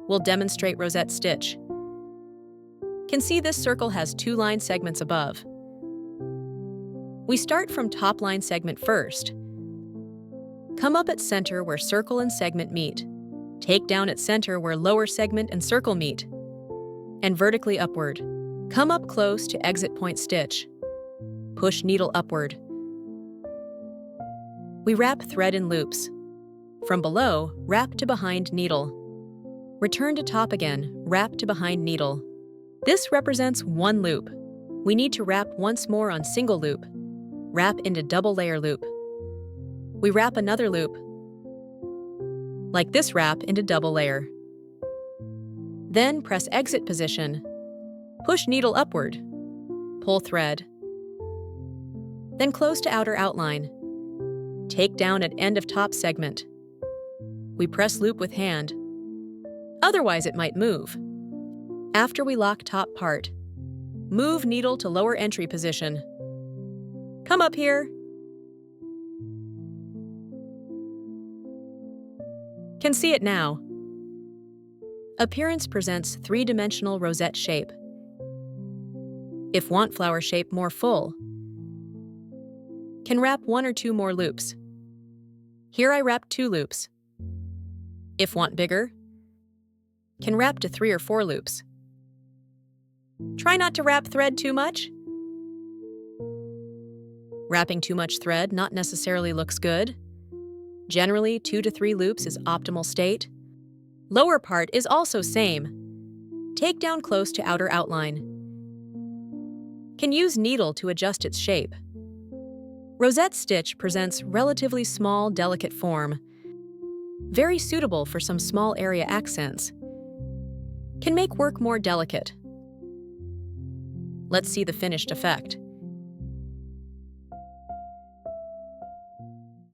We'll demonstrate rosette stitch. Can see this circle has 2 line segments above. We start from top line segment first. Come up at center where circle and segment meet. Take down at center where lower segment and circle meet. And vertically upward. Come up close to exit point stitch. Push needle upward. We wrap thread in loops. From below, wrap to behind needle. Return to top again, wrap to behind needle. This represents 1 loop. We need to wrap once more on single loop. Wrap into double layer loop. We wrap another loop, like this wrap into double layer. Then press exit position. Push needle upward. Pull thread. Then close to outer outline. Take down at end of top segment. We press loop with hand. Otherwise it might move. After we lock top part, move needle to lower entry position. Come up here. Can see it now. Appearance presents 3-dimensional rosette shape. If want flower shape more full, can wrap 1 or 2 more loops. Here I wrap 2 loops. If want bigger, can wrap to 3 or 4 loops. Try not to wrap thread too much. Wrapping too much thread not necessarily looks good. Generally, 2 to 3 loops is optimal state. Lower part is also same. Take down close to outer outline. Can use needle to adjust its shape. Rosette stitch presents relatively small, delicate form. Very suitable for some small area accents. Can make work more delicate. Let's see the finished effect.